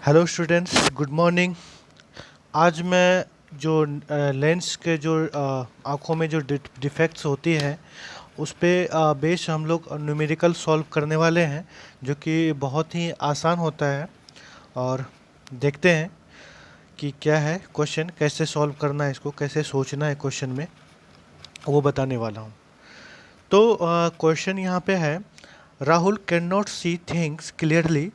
Hello students, good morning. आज मैं जो लेंस के जो आँखों में जो डिफेक्ट्स होती है उस पे बेस हम लोग न्यूमेरिकल सॉल्व करने वाले हैं, जो कि बहुत ही आसान होता है। और देखते हैं कि क्या है क्वेश्चन, कैसे सॉल्व करना है, इसको कैसे सोचना है क्वेश्चन में, वो बताने वाला हूँ। तो क्वेश्चन यहाँ पे है, Rahul can not see things clearly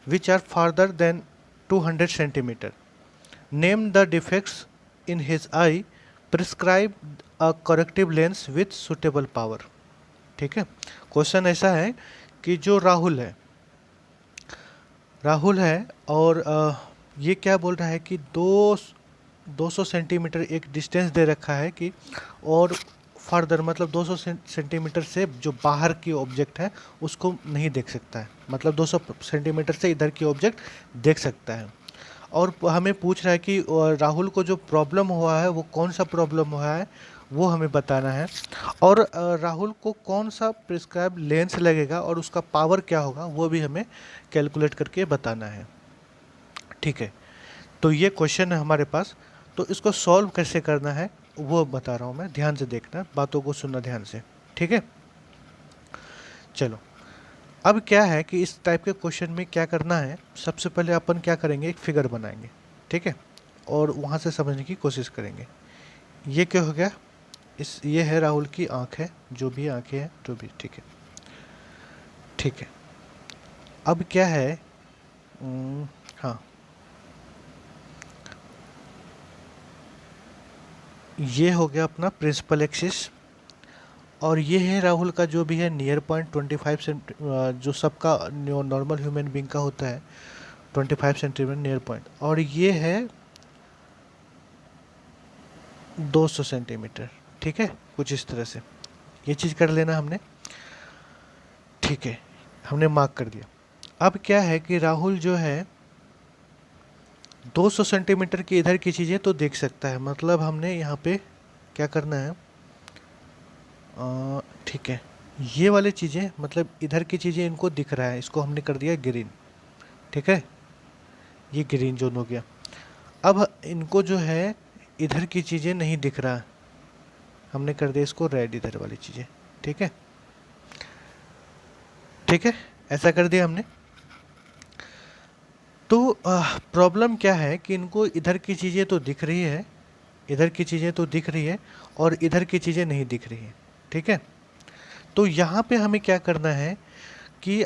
which are farther than 200 centimetre. Name the defects in his eye. Prescribe a corrective lens with suitable power. ठीक है। क्वेश्चन ऐसा है कि जो राहुल है और ये क्या बोल रहा है कि 200 सेंटीमीटर एक डिस्टेंस दे रखा है कि, और फर्दर मतलब 200 सेंटीमीटर से जो बाहर की ऑब्जेक्ट है उसको नहीं देख सकता है, मतलब 200 सेंटीमीटर से इधर की ऑब्जेक्ट देख सकता है। और हमें पूछ रहा है कि राहुल को जो प्रॉब्लम हुआ है वो कौन सा प्रॉब्लम हुआ है, वो हमें बताना है। और राहुल को कौन सा प्रिस्क्राइब लेंस लगेगा और उसका पावर क्या होगा वो भी हमें कैलकुलेट करके बताना है। ठीक है, तो ये क्वेश्चन है हमारे पास। तो इसको सॉल्व कैसे करना है वो बता रहा हूँ मैं, ध्यान से देखना, बातों को सुनना ध्यान से। ठीक है, चलो। अब क्या है कि इस टाइप के क्वेश्चन में क्या करना है, सबसे पहले अपन क्या करेंगे, एक फिगर बनाएंगे। ठीक है, और वहाँ से समझने की कोशिश करेंगे। ये क्या हो गया, ये है राहुल की आँख है, जो भी आँखें हैं जो भी। ठीक है, ठीक है। अब क्या है, हाँ, ये हो गया अपना प्रिंसिपल एक्सिस। और ये है राहुल का जो भी है नियर पॉइंट 25 सेंट, जो सबका नॉर्मल ह्यूमन बींग का होता है 25 सेंटीमीटर नियर पॉइंट। और ये है 200 सेंटीमीटर। ठीक है, कुछ इस तरह से ये चीज़ कर लेना हमने। ठीक है, हमने मार्क कर दिया। अब क्या है कि राहुल जो है 200 सेंटीमीटर की इधर की चीज़ें तो देख सकता है, मतलब हमने यहाँ पे क्या करना है, ठीक है, ये वाली चीज़ें मतलब इधर की चीज़ें इनको दिख रहा है, इसको हमने कर दिया ग्रीन। ठीक है, ये ग्रीन जोन हो गया। अब इनको जो है इधर की चीज़ें नहीं दिख रहा, हमने कर दिया इसको रेड, इधर वाली चीज़ें। ठीक है, ठीक है, ऐसा कर दिया हमने। तो प्रॉब्लम क्या है कि इनको इधर की चीज़ें तो दिख रही है, इधर की चीज़ें तो दिख रही है और इधर की चीज़ें नहीं दिख रही हैं। ठीक है, तो यहाँ पे हमें क्या करना है कि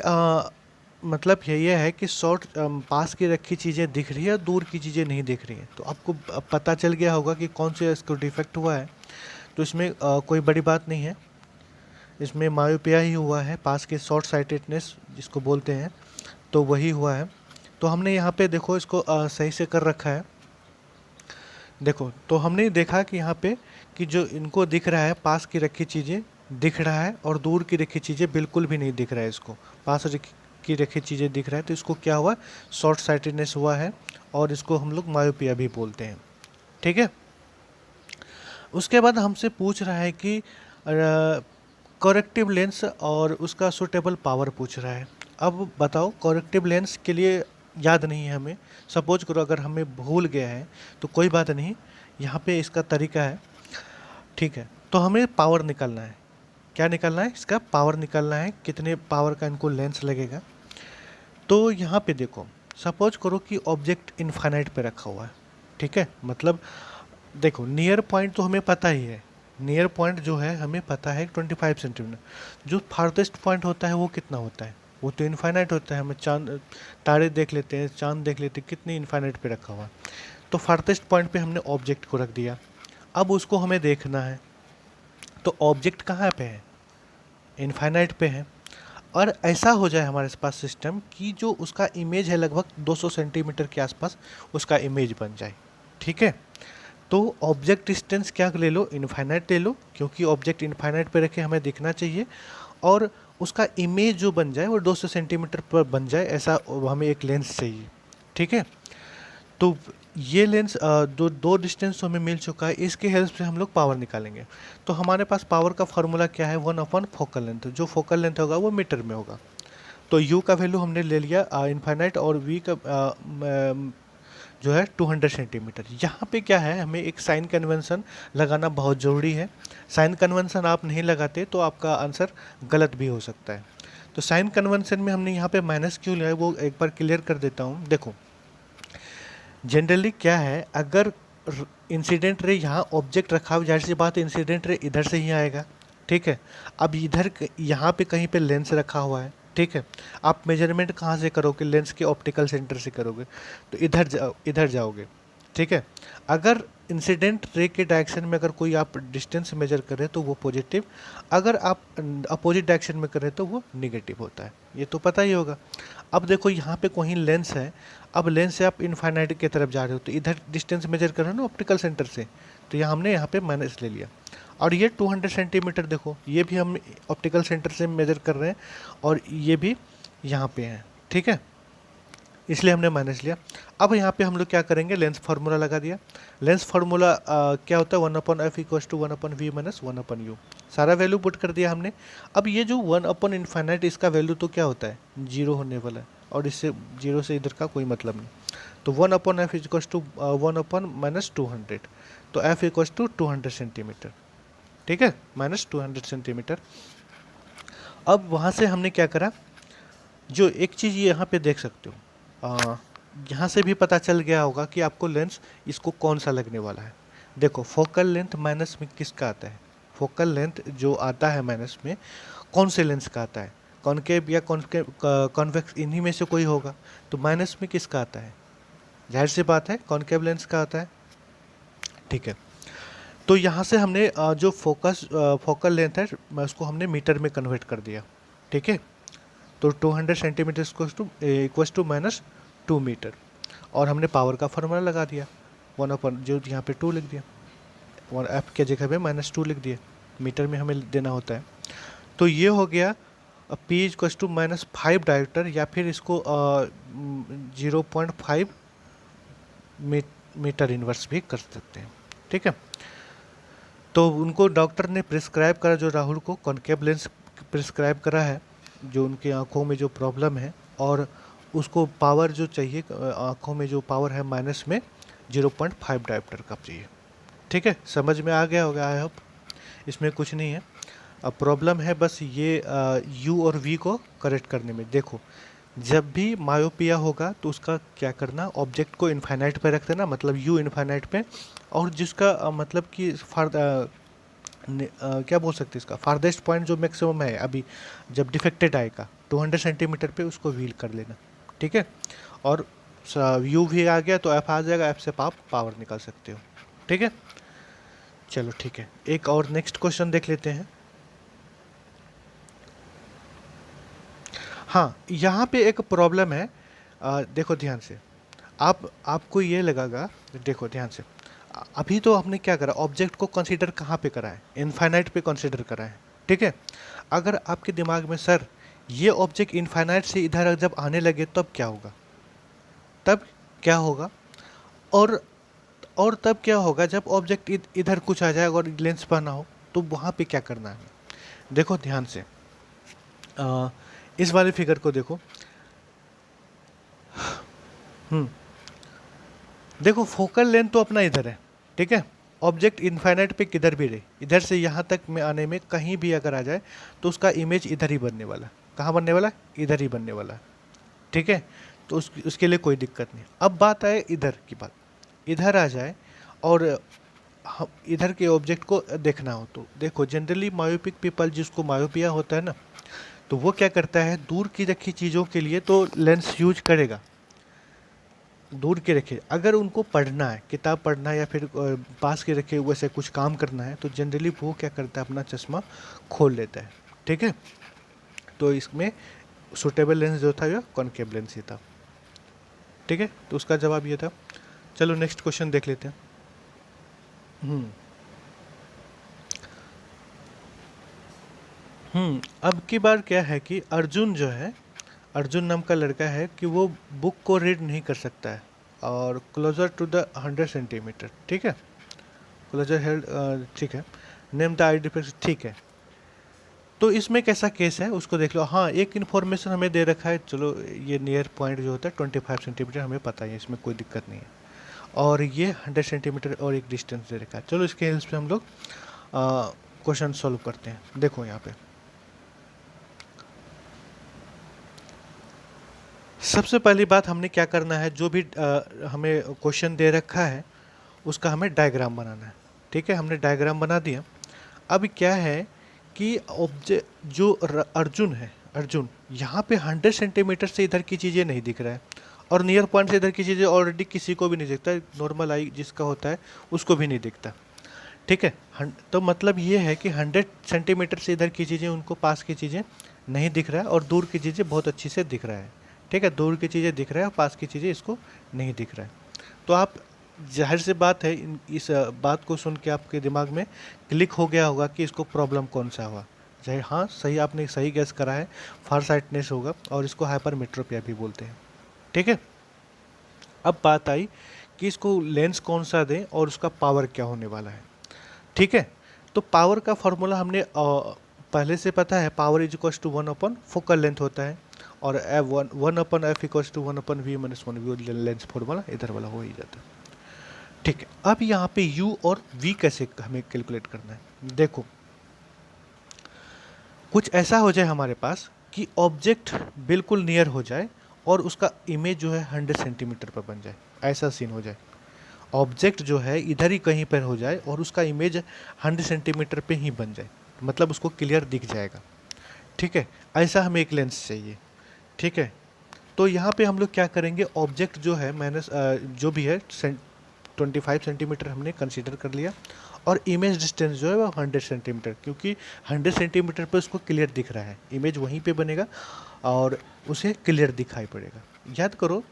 मतलब ये है कि शॉर्ट पास की रखी चीज़ें दिख रही है, दूर की चीज़ें नहीं दिख रही हैं। तो आपको पता चल गया होगा कि कौन से इसको डिफेक्ट हुआ है। तो इसमें कोई बड़ी बात नहीं है, इसमें मायोपिया ही हुआ है, पास के शॉर्ट साइटेडनेस जिसको बोलते हैं, तो वही हुआ है। तो हमने यहाँ पे देखो इसको सही से कर रखा है। देखो, तो हमने देखा कि यहाँ पे कि जो इनको दिख रहा है पास की रखी चीज़ें दिख रहा है और दूर की रखी चीज़ें बिल्कुल भी नहीं दिख रहा है। इसको पास की रखी चीज़ें दिख रहा है, तो इसको क्या हुआ, शॉर्ट साइटेडनेस हुआ है, और इसको हम लोग मायोपिया भी बोलते हैं। ठीक है, उसके बाद हमसे पूछ रहा है कि करेक्टिव लेंस और उसका सूटेबल पावर पूछ रहा है। अब बताओ, करेक्टिव लेंस के लिए याद नहीं है हमें, सपोज करो अगर हमें भूल गया है तो कोई बात नहीं, यहाँ पे इसका तरीका है। ठीक है, तो हमें पावर निकालना है। क्या निकालना है, इसका पावर निकालना है, कितने पावर का इनको लेंस लगेगा। तो यहाँ पे देखो, सपोज करो कि ऑब्जेक्ट इनफाइनाइट पे रखा हुआ है। ठीक है, मतलब देखो नियर पॉइंट तो हमें पता ही है, नियर पॉइंट जो है हमें पता है 25 सेंटीमीटर। जो फारदेस्ट पॉइंट होता है वो कितना होता है, वो तो इनफाइनाइट होता है। हमें चांद तारे देख लेते हैं, चांद देख लेते हैं, कितनी इनफाइनाइट पे रखा हुआ है। तो फारदेस्ट पॉइंट पे हमने ऑब्जेक्ट को रख दिया। अब उसको हमें देखना है, तो ऑब्जेक्ट कहाँ पे है, इनफाइनाइट पे है। और ऐसा हो जाए हमारे पास सिस्टम कि जो उसका इमेज है लगभग 200 सेंटीमीटर के आसपास उसका इमेज बन जाए। ठीक है, तो ऑब्जेक्ट डिस्टेंस क्या ले लो, इनफाइनाइट ले लो, क्योंकि ऑब्जेक्ट इनफाइनाइट पे रखे हमें दिखना चाहिए। और उसका इमेज जो बन जाए वो 200 सेंटीमीटर पर बन जाए, ऐसा हमें एक लेंस चाहिए। ठीक है, तो ये लेंस दो दो डिस्टेंस तो हमें मिल चुका है, इसके हेल्प से हम लोग पावर निकालेंगे। तो हमारे पास पावर का फॉर्मूला क्या है, 1/फोकल लेंथ। जो फोकल लेंथ होगा वो मीटर में होगा, तो u का वैल्यू हमने ले लिया इनफाइनाइट, और v का जो है 200 सेंटीमीटर। यहाँ पे क्या है, हमें एक साइन कन्वेंशन लगाना बहुत ज़रूरी है। साइन कन्वेंशन आप नहीं लगाते तो आपका आंसर गलत भी हो सकता है। तो साइन कन्वेंशन में हमने यहाँ पे माइनस क्यों लिया है वो एक बार क्लियर कर देता हूँ। देखो जनरली क्या है, अगर इंसिडेंट रे यहाँ ऑब्जेक्ट रखा हुआ, जाहिर सी बात है इंसिडेंट रे इधर से ही आएगा, ठीक है। अब इधर यहाँ पे कहीं पे लेंस रखा हुआ है, ठीक है। आप मेजरमेंट कहाँ से करोगे, लेंस के ऑप्टिकल सेंटर से करोगे, तो इधर जाओगे, ठीक है। अगर इंसिडेंट रे के डायरेक्शन में अगर कोई आप डिस्टेंस मेजर करें तो वो पॉजिटिव, अगर आप अपोजिट डायरेक्शन में करें तो वो निगेटिव होता है, ये तो पता ही होगा। अब देखो यहाँ पे कोई लेंस है, अब लेंस से आप इनफाइनाइट की तरफ जा रहे हो तो इधर डिस्टेंस मेजर कर रहे हो ना ऑप्टिकल सेंटर से, तो यहाँ हमने यहाँ पे माइनस ले लिया। और ये 200 सेंटीमीटर देखो, ये भी हम ऑप्टिकल सेंटर से मेजर कर रहे हैं और ये भी यहाँ पे है, ठीक है, इसलिए हमने माइनस लिया। अब यहाँ पे हम लोग क्या करेंगे, लेंस फार्मूला लगा दिया। लेंस फार्मूला क्या होता है, 1/f equals to 1/v minus 1/u, सारा वैल्यू पुट कर दिया हमने। अब ये जो 1/इनफाइनाइट इसका वैल्यू तो क्या होता है, जीरो होने वाला है, और इससे जीरो से इधर का कोई मतलब नहीं। तो 1/f इक्वल्स टू 1/-200, तो f इक्वल्स टू 200 सेंटीमीटर, ठीक है, -200 सेंटीमीटर। अब वहाँ से हमने क्या करा, जो एक चीज़ ये यहाँ पे देख सकते हो, यहाँ से भी पता चल गया होगा कि आपको लेंस इसको कौन सा लगने वाला है। देखो फोकल लेंथ माइनस में किसका आता है, फोकल लेंथ जो आता है माइनस में कौन से लेंस का आता है, कॉनकेव या कॉन्वेक्स, इन्हीं में से कोई होगा। तो माइनस में किसका आता है, जाहिर सी बात है कॉनकेव लेंस का आता है, ठीक है। तो यहाँ से हमने जो फोकल लेंथ है मैं उसको हमने मीटर में कन्वर्ट कर दिया, ठीक है। तो 200 सेंटीमीटर इक्वल्स टू -2 मीटर, और हमने पावर का फार्मूला लगा दिया, 1/, जो यहाँ पे 2 लिख दिया, 1f के जगह पे -2 लिख दिया, मीटर में हमें देना होता है। तो ये हो गया p इक्वल्स टू -5 डायोमीटर, या फिर इसको 0.5 मीटर इन्वर्स भी कर सकते हैं, ठीक है। तो उनको डॉक्टर ने प्रिस्क्राइब करा, जो राहुल को कॉनकेव लेंस प्रिस्क्राइब करा है, जो उनकी आंखों में जो प्रॉब्लम है, और उसको पावर जो चाहिए आंखों में जो पावर है माइनस में 0.5 डायोप्टर का चाहिए, ठीक है। समझ में आ गया होगा आई होप, इसमें कुछ नहीं है। अब प्रॉब्लम है बस ये यू और वी को करेक्ट करने में। देखो जब भी मायोपिया होगा तो उसका क्या करना, ऑब्जेक्ट को इनफाइनाइट पे रख देना, मतलब यू इनफाइनाइट पे, और जिसका मतलब कि क्या बोल सकते हैं इसका फारदेस्ट पॉइंट जो मैक्सिमम है अभी जब डिफेक्टेड आएगा 200 सेंटीमीटर पे, उसको व्हील कर लेना, ठीक है। और यू भी आ गया तो एफ आ जाएगा, एफ से आप पावर निकाल सकते हो, ठीक है। चलो ठीक है, एक और नेक्स्ट क्वेश्चन देख लेते हैं। हाँ यहाँ पे एक प्रॉब्लम है, देखो ध्यान से, आपको ये लगेगा, देखो ध्यान से, अभी तो हमने क्या करा, ऑब्जेक्ट को कंसीडर कहाँ पे करा है, इनफाइनाइट पे कंसीडर करा है, ठीक है। अगर आपके दिमाग में सर ये ऑब्जेक्ट इनफाइनाइट से इधर जब आने लगे तब क्या होगा, तब क्या होगा, और तब क्या होगा जब ऑब्जेक्ट इधर कुछ आ जाएगा और लेंस बना हो, तो वहाँ पे क्या करना है। देखो ध्यान से, इस वाले फिगर को देखो, देखो फोकल लेंथ तो अपना इधर है, ठीक है। ऑब्जेक्ट इनफाइनाइट पे किधर भी रहे, इधर से यहाँ तक में आने में कहीं भी अगर आ जाए तो उसका इमेज इधर ही बनने वाला, कहाँ बनने वाला, इधर ही बनने वाला, ठीक है। तो उसके लिए कोई दिक्कत नहीं। अब बात आए इधर की बात, इधर आ जाए और इधर के ऑब्जेक्ट को देखना हो, तो देखो जनरली मायोपिक पीपल जिसको मायोपिया होता है ना, तो वो क्या करता है, दूर की रखी चीज़ों के लिए तो लेंस यूज करेगा, दूर के रखे। अगर उनको पढ़ना है, किताब पढ़ना है, या फिर पास के रखे वैसे कुछ काम करना है, तो जनरली वो क्या करता है, अपना चश्मा खोल लेता है, ठीक है। तो इसमें सूटेबल लेंस जो था, ये कॉनकेव लेंस ही था, ठीक है। तो उसका जवाब ये था। चलो नेक्स्ट क्वेश्चन देख लेते हैं। अब की बार क्या है कि अर्जुन जो है, अर्जुन नाम का लड़का है कि वो बुक को रीड नहीं कर सकता है, और क्लोजर टू द 100 सेंटीमीटर, ठीक है, क्लोजर हेल्ड, ठीक है, नेम द आई डिफरेंस, ठीक है। तो इसमें कैसा केस है उसको देख लो। हाँ, एक इन्फॉर्मेशन हमें दे रखा है, चलो ये नियर पॉइंट जो होता है 25 सेंटीमीटर हमें पता है, इसमें कोई दिक्कत नहीं है। और ये 100 सेंटीमीटर और एक डिस्टेंस दे रखा है। चलो इसके हेल्प से हम लोग क्वेश्चन सॉल्व करते हैं। देखो यहाँ पे सबसे पहली बात हमने क्या करना है, जो भी हमें क्वेश्चन दे रखा है उसका हमें डायग्राम बनाना है। ठीक है, हमने डायग्राम बना दिया। अब क्या है कि ऑब्जेक्ट जो अर्जुन है, अर्जुन यहाँ पे 100 सेंटीमीटर से इधर की चीज़ें नहीं दिख रहा है, और नियर पॉइंट से इधर की चीज़ें ऑलरेडी किसी को भी नहीं दिखता है, नॉर्मल आई जिसका होता है उसको भी नहीं दिखता। ठीक है, तो मतलब ये है कि 100 सेंटीमीटर से इधर की चीज़ें, उनको पास की चीज़ें नहीं दिख रहा है, और दूर की चीज़ें बहुत अच्छी से दिख रहा है। ठीक है, दूर की चीज़ें दिख रहा है और पास की चीज़ें इसको नहीं दिख रहा है। तो आप, जाहिर सी बात है, इस बात को सुन के आपके दिमाग में क्लिक हो गया होगा कि इसको प्रॉब्लम कौन सा हुआ। चाहे हाँ, सही, आपने सही गैस करा है, फार साइटनेस होगा, और इसको हाइपरमेट्रोपिया भी बोलते हैं। ठीक है, अब बात आई कि इसको लेंस कौन सा दें और उसका पावर क्या होने वाला है। ठीक है, तो पावर का फॉर्मूला हमने पहले से पता है, power is equal to 1/, focal length होता है, और F 1/f equal to 1/v minus 1v, lens formula इधर वाला हो ही जाता है। ठीक है, अब यहाँ पे u और v कैसे हमें कैलकुलेट करना है। देखो, कुछ ऐसा हो जाए हमारे पास कि ऑब्जेक्ट बिल्कुल नियर हो जाए और उसका इमेज जो है 100 सेंटीमीटर पर बन जाए, ऐसा सीन हो जाए। ऑब्जेक्ट जो है इधर ही कहीं पर हो जाए और उसका इमेज 100 सेंटीमीटर पे ही बन जाए, मतलब उसको क्लियर दिख जाएगा। ठीक है, ऐसा हमें एक लेंस चाहिए। ठीक है, तो यहाँ पे हम लोग क्या करेंगे, ऑब्जेक्ट जो है माइनस जो भी है 25 सेंटीमीटर हमने कंसीडर कर लिया, और इमेज डिस्टेंस जो है वो 100 सेंटीमीटर, क्योंकि 100 सेंटीमीटर पे उसको क्लियर दिख रहा है, इमेज वहीं पे बनेगा और उसे क्लियर दिखाई पड़ेगा। याद करो,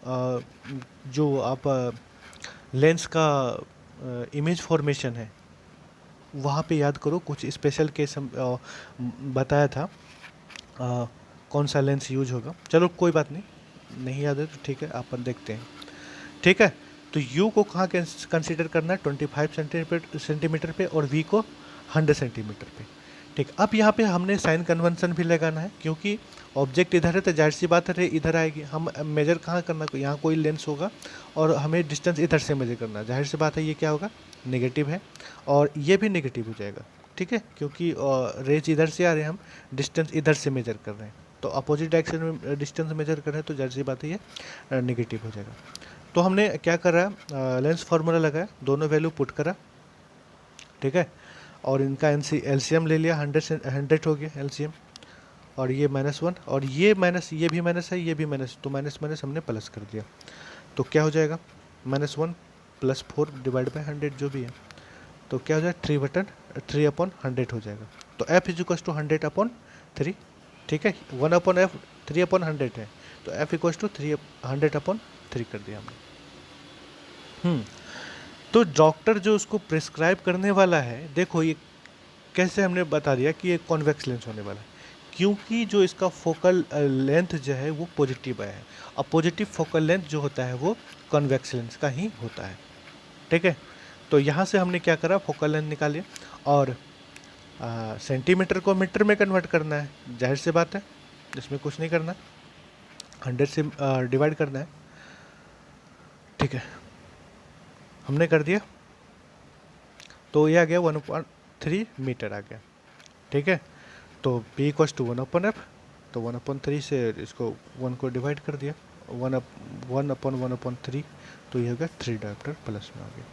जो आप लेंस का इमेज फॉर्मेशन है वहाँ पे याद करो, कुछ स्पेशल केस हम बताया था कौन सा लेंस यूज होगा। चलो कोई बात नहीं, नहीं याद है तो ठीक है, अपन देखते हैं। ठीक है, तो u को कहाँ कंसीडर करना है, 25 सेंटीमीटर पे, और v को 100 सेंटीमीटर पे। ठीक, अब यहाँ पे हमने साइन कन्वेंशन भी लगाना है, क्योंकि ऑब्जेक्ट इधर है तो जाहिर सी बात है इधर आएगी। हम मेजर कहाँ करना, यहाँ कोई लेंस होगा और हमें डिस्टेंस इधर से मेजर करना है, जाहिर सी बात है ये क्या होगा, नेगेटिव है, और ये भी नेगेटिव हो जाएगा। ठीक है, क्योंकि रेज इधर से आ रहे हैं, हम डिस्टेंस इधर से मेजर कर रहे हैं, तो अपोजिट डायरेक्शन में डिस्टेंस मेजर कर रहे हैं, तो जाहिर सी बात है ये नेगेटिव हो जाएगा। तो हमने क्या करा, लेंस फार्मूला लगाया, दोनों वैल्यू पुट करा। ठीक है, और इनका एलसीएम ले लिया, 100 हो गया एलसीएम, और ये -1, और ये माइनस, ये भी माइनस है, ये भी माइनस, तो माइनस माइनस हमने प्लस कर दिया, तो क्या हो जाएगा, -1 + 4 डिवाइड बाई 100 जो भी है, तो क्या हो जाएगा, 3/100 हो जाएगा। तो f इज इक्वल टू 100/3। ठीक है, 1/f 3/100 है, तो f इक्वल टू 100/3 कर दिया हमने। तो डॉक्टर जो उसको प्रिस्क्राइब करने वाला है, देखो ये कैसे हमने बता दिया कि ये कॉन्वेक्स लेंस होने वाला है, क्योंकि जो इसका फोकल लेंथ जो है वो पॉजिटिव है, और पॉजिटिव फोकल लेंथ जो होता है वो कॉन्वेक्स लेंस का ही होता है। ठीक है, तो यहाँ से हमने क्या करा, फोकल लेंथ निकालिए, और सेंटीमीटर को मीटर में कन्वर्ट करना है, जाहिर सी बात है, इसमें कुछ नहीं करना, 100 से डिवाइड करना है। ठीक है, हमने कर दिया, तो ये आ गया 1/3 मीटर आ गया। ठीक है, तो p इक्वल टू 1/f, तो 1/3 से इसको 1 को डिवाइड कर दिया, 1/1/3, तो ये हो गया 3 डायोप्टर प्लस में आ गया।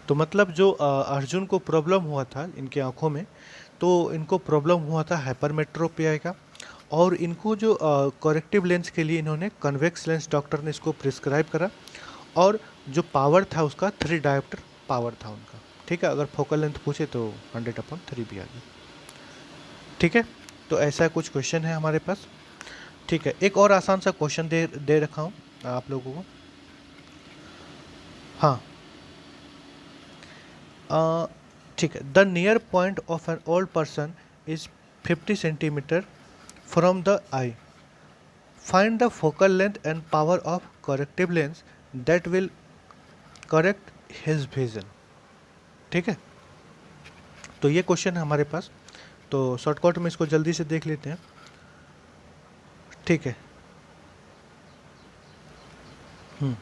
तो मतलब जो अर्जुन को प्रॉब्लम हुआ था इनकी आँखों में, तो इनको प्रॉब्लम हुआ था हाइपरमेट्रोपिया का, और इनको जो करेक्टिव लेंस के लिए इन्होंने कन्वेक्स लेंस, डॉक्टर ने इसको प्रिस्क्राइब करा, और जो पावर था उसका 3 डायोप्टर पावर था उनका। ठीक है, अगर फोकल लेंथ पूछे तो 100/3 भी आ गया। ठीक है, तो ऐसा कुछ क्वेश्चन है हमारे पास। ठीक है, एक और आसान सा क्वेश्चन दे रखा हूँ आप लोगों को। हाँ, ठीक है, the near point of an old person is 50 centimetre from the I, find the focal length and power of corrective lens that will correct his vision. ठीक है, तो ये क्वेश्चन है हमारे पास। तो शॉर्टकट में इसको जल्दी से देख लेते हैं। ठीक है। हम्म।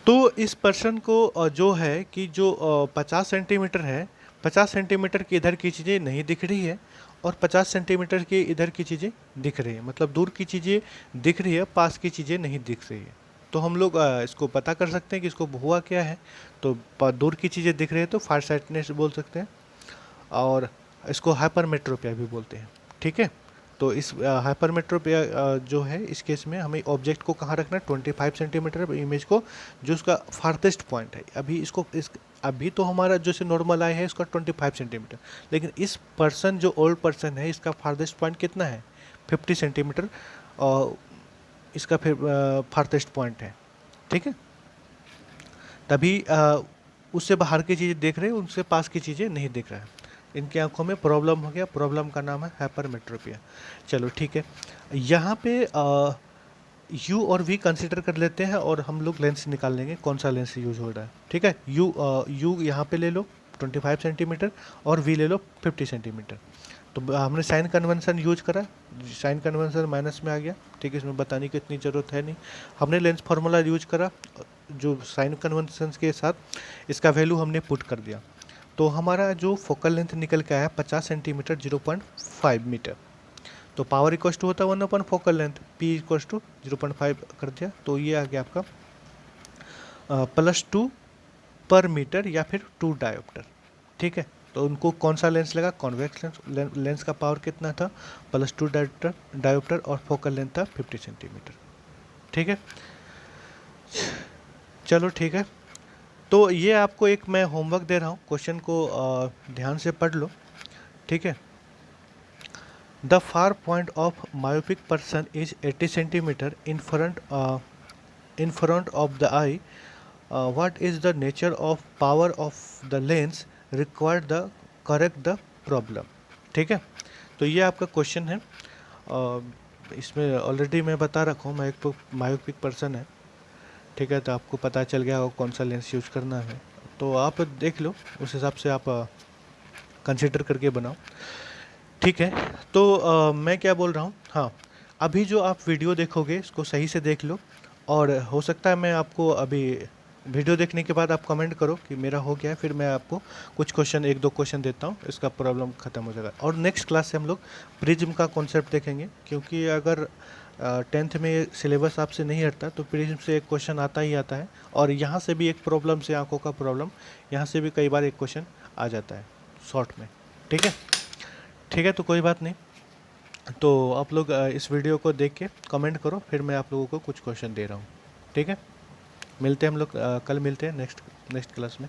तो इस पर्सन को जो है कि जो 50 सेंटीमीटर है, 50 सेंटीमीटर की इधर की चीज़ें नहीं दिख रही है और 50 सेंटीमीटर की इधर की चीज़ें दिख रही है, मतलब दूर की चीज़ें दिख रही है, पास की चीज़ें नहीं दिख रही है। तो हम लोग इसको पता कर सकते हैं कि इसको हुआ क्या है। तो दूर की चीज़ें दिख रही है तो फार साइटनेस बोल सकते हैं, और इसको हाइपरमेट्रोपिया भी बोलते हैं। ठीक है। तो इस हाइपरमेट्रोपिया जो है इस केस में हमें ऑब्जेक्ट को कहाँ रखना है, 25 सेंटीमीटर इमेज को, जो उसका फारदेस्ट पॉइंट है। अभी तो हमारा जैसे नॉर्मल आई है इसका 25 सेंटीमीटर, लेकिन इस पर्सन जो ओल्ड पर्सन है इसका फारदेस्ट पॉइंट कितना है, 50 सेंटीमीटर, और इसका फिर फारदेस्ट पॉइंट है। ठीक है। तभी उससे बाहर की चीज़ें देख रहे हैं, उनसे पास की चीज़ें नहीं दिख रहा है। इनकी आंखों में प्रॉब्लम हो गया, प्रॉब्लम का नाम है हाइपरमेट्रोपिया। चलो ठीक है। यहाँ पे यू और वी कंसिडर कर लेते हैं और हम लोग लेंस निकाल लेंगे कौन सा लेंस यूज हो रहा है। ठीक है। यू यहाँ पे ले लो 25 सेंटीमीटर और वी ले लो 50 सेंटीमीटर। तो हमने साइन कन्वेंशन यूज करा, साइन कन्वेंशन माइनस में आ गया। ठीक है, इसमें बताने की इतनी ज़रूरत है नहीं। हमने लेंस फार्मूला यूज करा, जो साइन कन्वेंशन के साथ इसका वैल्यू हमने पुट कर दिया। तो हमारा जो फोकल लेंथ निकल के आया 50 सेंटीमीटर 0.5 मीटर। तो पावर इक्वस टू होता है 1 focal length, P equals to 0.5 कर दिया, तो ये आ गया आपका +2 पर मीटर या फिर 2 डायोप्टर। ठीक है। तो उनको कौन सा लेंस लगा, कॉन्वेक्स लेंस। लेंस का पावर कितना था, +2 डायोप्टर और फोकल लेंथ था 50 सेंटीमीटर। ठीक है। चलो ठीक है। तो ये आपको एक मैं होमवर्क दे रहा हूँ, क्वेश्चन को ध्यान से पढ़ लो। ठीक है। The far point of myopic person is 80 centimetre in front of the I. What is the nature of power of the lens required the correct the problem. ठीक है। तो ये आपका क्वेश्चन है। इसमें ऑलरेडी मैं बता रखा हूँ, मैं एक मायोपिक पर्सन है। ठीक है। तो आपको पता चल गया होगा कौन सा लेंस यूज करना है, तो आप देख लो, उस हिसाब से आप कंसिडर करके बनाओ। ठीक है। तो मैं क्या बोल रहा हूँ, हाँ, अभी जो आप वीडियो देखोगे इसको सही से देख लो, और हो सकता है मैं आपको अभी वीडियो देखने के बाद आप कमेंट करो कि मेरा हो गया है, फिर मैं आपको कुछ क्वेश्चन, एक दो क्वेश्चन देता हूँ, इसका प्रॉब्लम ख़त्म हो जाएगा। और नेक्स्ट क्लास से हम लोग प्रिज्म का कॉन्सेप्ट देखेंगे, क्योंकि अगर 10th में सिलेबस आपसे नहीं हटता तो प्रिज्म से एक क्वेश्चन आता ही आता है, और यहाँ से भी एक प्रॉब्लम से, आंखों का प्रॉब्लम, यहाँ से भी कई बार एक क्वेश्चन आ जाता है शॉर्ट में। ठीक है। ठीक है। तो कोई बात नहीं, तो आप लोग इस वीडियो को देख के कमेंट करो, फिर मैं आप लोगों को कुछ क्वेश्चन दे रहा हूँ। ठीक है। मिलते हैं हम लोग कल मिलते हैं नेक्स्ट क्लास में।